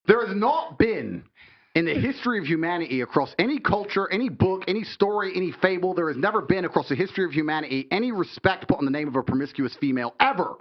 There has not been, in the history of humanity, across any culture, any book, any story, any fable, there has never been across the history of humanity any respect put on the name of a promiscuous female, ever.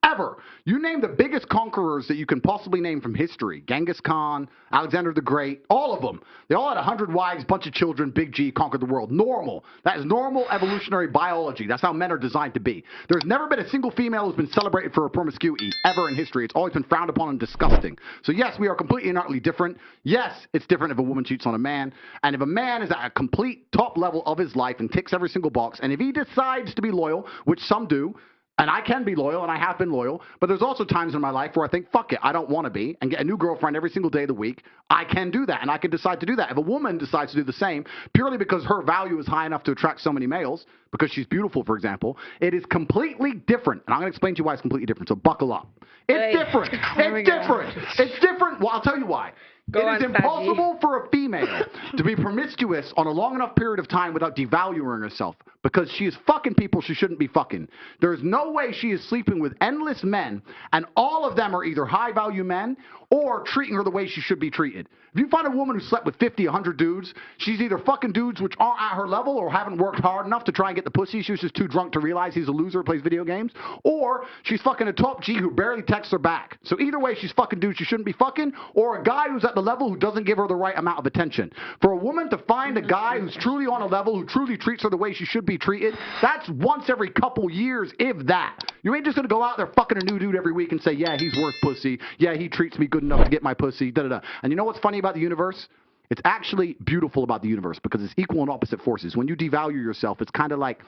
Ever. You name the biggest conquerors that you can possibly name from history. Genghis Khan, Alexander the Great, all of them. They all had 100 wives, bunch of children, big G, conquered the world. Normal. That is normal evolutionary biology. That's how men are designed to be. There's never been a single female who's been celebrated for her promiscuity ever in history. It's always been frowned upon and disgusting. So yes, we are completely and utterly different. Yes, it's different if a woman cheats on a man. And if a man is at a complete top level of his life and ticks every single box, and if he decides to be loyal, which some do, and I can be loyal, and I have been loyal, but there's also times in my life where I think, fuck it, I don't want to be, and get a new girlfriend every single day of the week. I can do that, and I can decide to do that. If a woman decides to do the same, purely because her value is high enough to attract so many males, because she's beautiful, for example, it is completely different. And I'm going to explain to you why it's completely different, so buckle up. It's different. It's different. It's different. Well, I'll tell you why. It is impossible for a female to be promiscuous on a long enough period of time without devaluing herself, because she is fucking people she shouldn't be fucking. There is no way she is sleeping with endless men, and all of them are either high-value men or treating her the way she should be treated. If you find a woman who slept with 50, 100 dudes, she's either fucking dudes which aren't at her level or haven't worked hard enough to try and get the pussy. She was just too drunk to realize he's a loser who plays video games. Or she's fucking a top G who barely texts her back. So either way, she's fucking dudes she shouldn't be fucking, or a guy who's at the level who doesn't give her the right amount of attention. For a woman to find a guy who's truly on a level, who truly treats her the way she should be treated, that's once every couple years, if that. You ain't just going to go out there fucking a new dude every week and say, yeah, he's worth pussy. Yeah, he treats me good enough to get my pussy. Da-da-da. And you know what's funny about the universe? It's actually beautiful about the universe because it's equal and opposite forces. When you devalue yourself, it's kind of like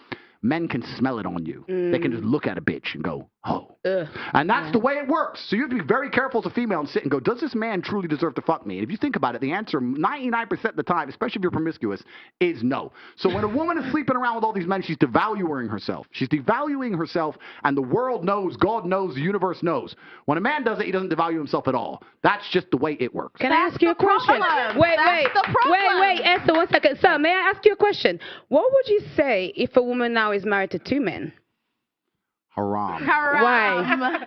men can smell it on you. They can just look at a bitch and go, oh. And that's the way it works. So you have to be very careful as a female and sit and go, does this man truly deserve to fuck me? And if you think about it, the answer 99% of the time, especially if you're promiscuous, is no. So when a woman is sleeping around with all these men, she's devaluing herself. She's devaluing herself, and the world knows, God knows, the universe knows. When a man does it, he doesn't devalue himself at all. That's just the way it works. Can I ask you a question? Wait, Esther, 1 second. So may I ask you a question? What would you say if a woman now is married to 2 men? Haram. Why?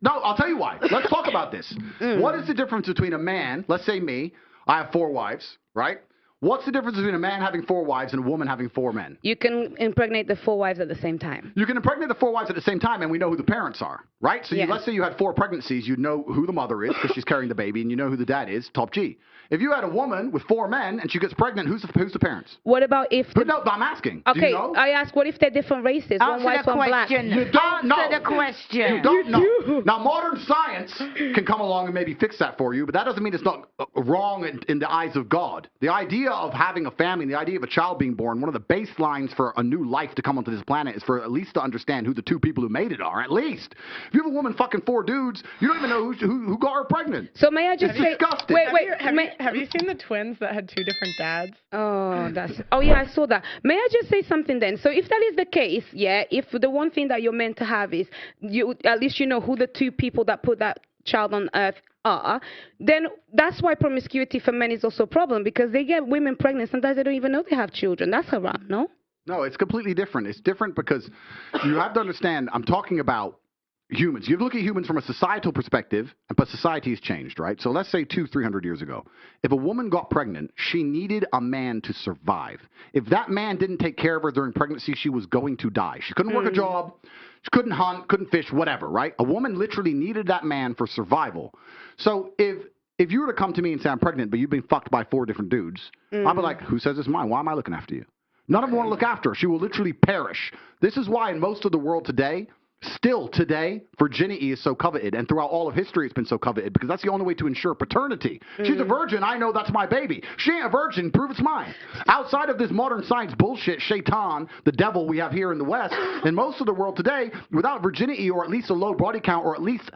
No, I'll tell you why. Let's talk about this. What is the difference between a man, let's say me, I have 4 wives, right? What's the difference between a man having 4 wives and a woman having 4 men? You can impregnate the 4 wives at the same time. You can impregnate the 4 wives at the same time, and we know who the parents are, right? So let's say you had 4 pregnancies, you know who the mother is because she's carrying the baby, and you know who the dad is, top G. If you had a woman with 4 men and she gets pregnant, who's the parents? What about if... No, I'm asking. Okay, do you know? I ask, what if they're different races? One white, one black. You don't know. Answer the question. You don't know. Now, modern science can come along and maybe fix that for you, but that doesn't mean it's not wrong in the eyes of God. The idea of having a family, the idea of a child being born, one of the baselines for a new life to come onto this planet is for at least to understand who the 2 people who made it are, at least. If you have a woman fucking 4 dudes, you don't even know who got her pregnant. So may I just say... Disgusting. Have you seen the twins that had 2 different dads? Oh yeah, I saw that. May I just say something then? So if that is the case, yeah, if the one thing that you're meant to have is you, at least you know who the 2 people that put that child on earth are, then that's why promiscuity for men is also a problem, because they get women pregnant. Sometimes they don't even know they have children. That's haram, no? No, it's completely different. It's different because you have to understand, I'm talking about humans. You look at humans from a societal perspective, but society has changed, right? So let's say 200-300 years ago, if a woman got pregnant, she needed a man to survive. If that man didn't take care of her during pregnancy, she was going to die. She couldn't work a job, she couldn't hunt, couldn't fish, whatever, right? A woman literally needed that man for survival. So if you were to come to me and say, I'm pregnant, but you've been fucked by 4 different dudes, I'd be like, who says it's mine? Why am I looking after you? None of them want to look after her. She will literally perish. This is why in most of the world today, still today, virginity is so coveted, and throughout all of history it's been so coveted, because that's the only way to ensure paternity. She's a virgin, I know that's my baby. She ain't a virgin, prove it's mine. Outside of this modern science bullshit, Shaitan, the devil we have here in the West, in most of the world today, without virginity or at least a low body count or at least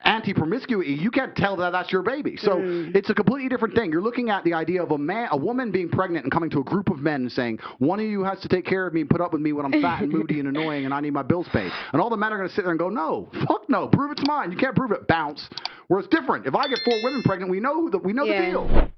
anti-promiscuity, you can't tell that that's your baby. So it's a completely different thing. You're looking at the idea of a woman being pregnant and coming to a group of men and saying, one of you has to take care of me and put up with me when I'm fat and moody and annoying and I need my bills paid. And all the men are going to sit there and go, no, fuck no, prove it's mine. You can't prove it, bounce. Where it's different. If I get 4 women pregnant, we know the deal.